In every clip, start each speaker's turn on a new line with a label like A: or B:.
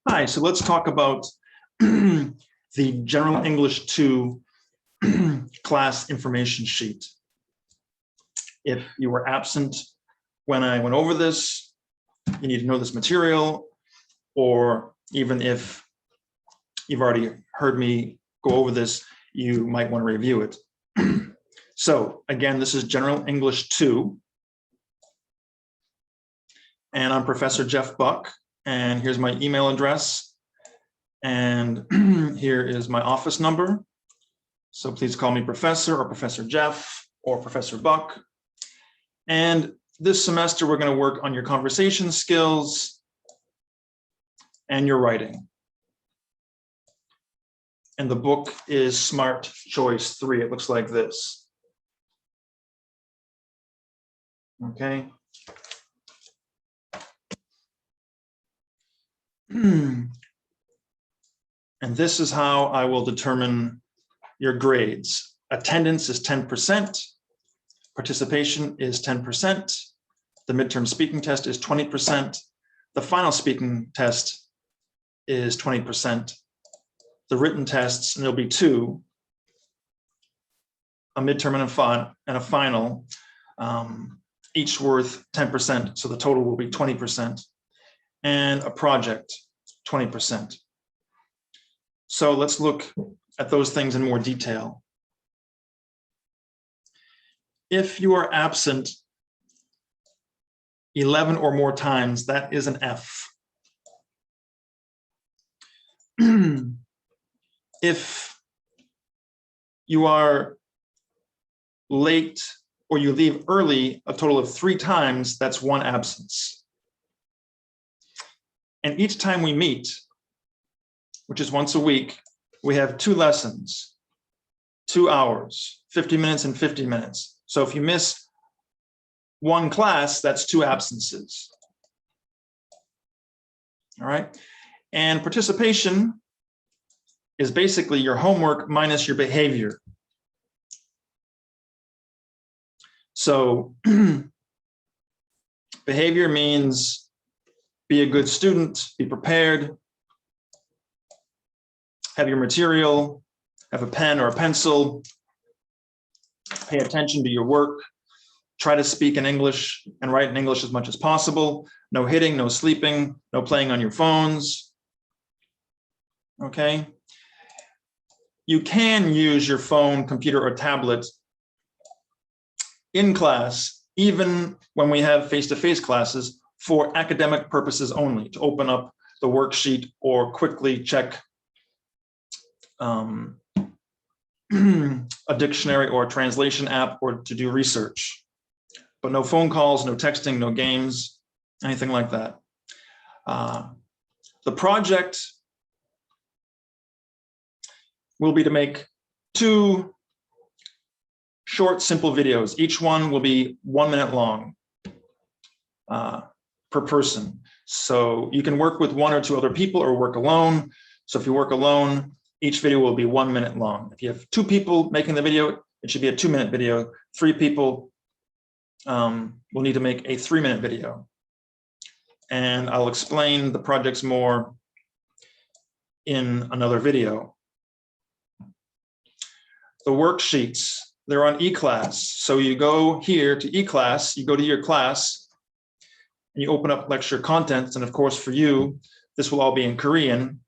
A: Hi, so let's talk about the General English 2 class information sheet. If you were absent when I went over this, you need to know this material, or even if you've already heard me go over this, you might want to review it. So again, this is General English 2, and I'm Professor Jeff Buck, and here's my email address, and here is my office number. So please call me Professor or Professor Jeff or Professor Buck. And this semester, we're going to work on your conversation skills and your writing. And the book is Smart Choice 3. It looks like this. Okay. And this is how I will determine your grades. Attendance is 10%. Participation is 10%. The midterm speaking test is 20%. The final speaking test is 20%. The written tests, and there'll be 2, a midterm and a final, each worth 10%. So the total will be 20%. And a project, 20%. So let's look at those things in more detail. If you are absent 11 or more times, that is an F. If you are late or you leave early a total of 3 times, that's 1 absence. And each time we meet, which is once a week, we have 2 lessons, 2 hours, 50 minutes and 50 minutes. So if you miss 1 class, that's 2 absences. All right. And participation is basically your homework minus your behavior. So behavior means be a good student, be prepared, have your material, have a pen or a pencil, pay attention to your work, try to speak in English and write in English as much as possible, no hitting, no sleeping, no playing on your phones, okay? You can use your phone, computer, or tablet in class, even when we have face-to-face classes, for academic purposes only, to open up the worksheet or quickly check a dictionary or a translation app, or to do research. But no phone calls, no texting, no games, anything like that. The project will be to make 2 short, simple videos. Each one will be 1 minute long per person. So you can work with 1 or 2 other people or work alone. So if you work alone, each video will be 1 minute long. If you have 2 people making the video, it should be a 2-minute video. 3 people will need to make a 3-minute video. And I'll explain the projects more in another video. The worksheets, they're on eClass. So you go here to eClass, you go to your class, and you open up lecture contents. And of course, for you, this will all be in Korean.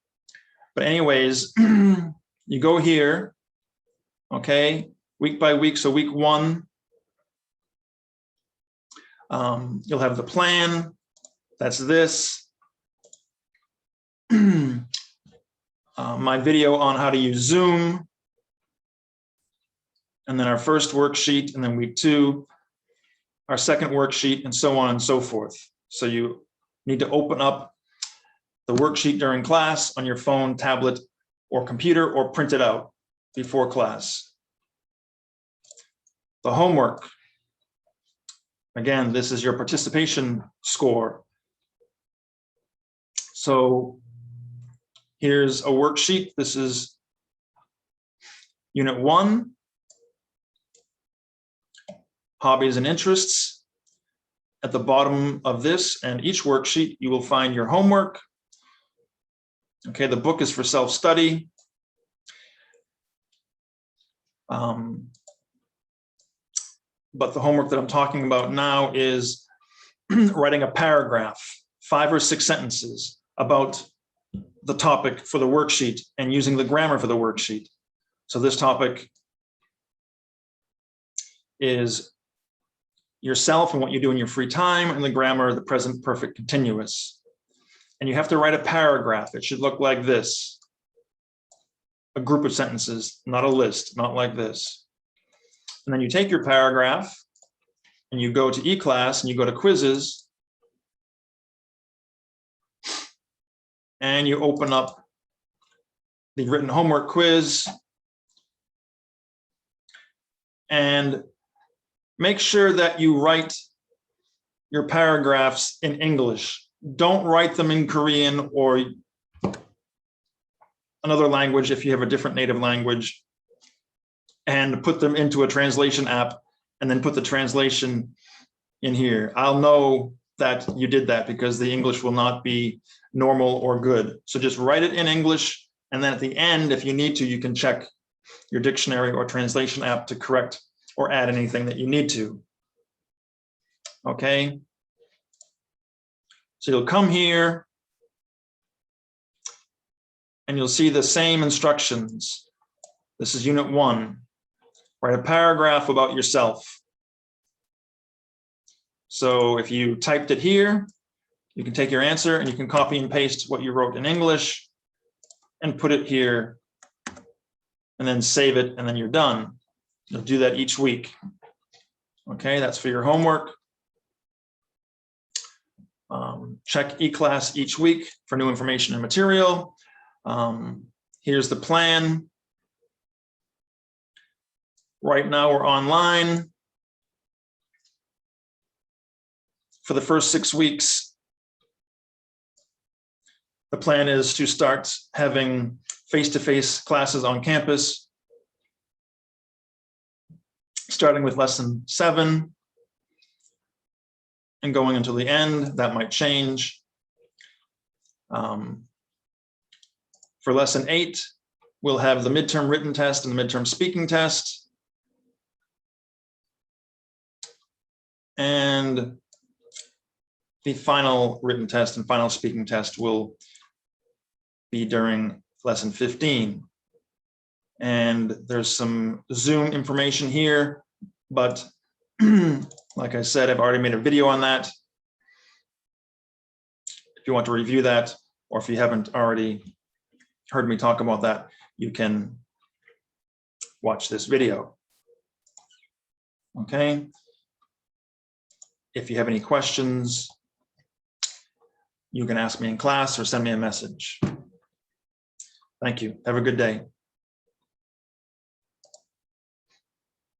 A: But anyways, you go here, okay, week by week. So week 1, you'll have the plan. That's this. My video on how to use Zoom. And then our first worksheet, and then week 2, our second worksheet, and so on and so forth. So you need to open up the worksheet during class on your phone, tablet, or computer, or print it out before class. The homework. Again, this is your participation score. So here's a worksheet. This is Unit 1. Hobbies and interests. At the bottom of this and each worksheet, you will find your homework, Okay, the book is for self-study. But the homework that I'm talking about now is writing a paragraph, 5 or 6 sentences about the topic for the worksheet and using the grammar for the worksheet. So this topic is yourself and what you do in your free time, and the grammar, the present perfect continuous. And you have to write a paragraph. It should look like this. A group of sentences, not a list, not like this. And then you take your paragraph and you go to eClass and you go to quizzes and you open up the written homework quiz and make sure that you write your paragraphs in English. Don't write them in Korean or another language if you have a different native language, and put them into a translation app and then put the translation in here. I'll know that you did that because the English will not be normal or good. So just write it in English, and then at the end, if you need to, you can check your dictionary or translation app to correct or add anything that you need to. Okay. So you'll come here and you'll see the same instructions. This is unit 1. Write a paragraph about yourself. So if you typed it here, you can take your answer and you can copy and paste what you wrote in English and put it here and then save it, and then you're done. You'll do that each week. Okay, that's for your homework. Check eClass each week for new information and material. Here's the plan. Right now we're online. For the first 6 weeks, the plan is to start having face-to-face classes on campus, starting with lesson 7 and going until the end. That might change. For lesson 8, we'll have the midterm written test and the midterm speaking test. And the final written test and final speaking test will be during lesson 15. And there's some Zoom information here, but like I said, I've already made a video on that. If you want to review that, or if you haven't already heard me talk about that, you can watch this video. Okay. If you have any questions, you can ask me in class or send me a message. Thank you. Have a good day.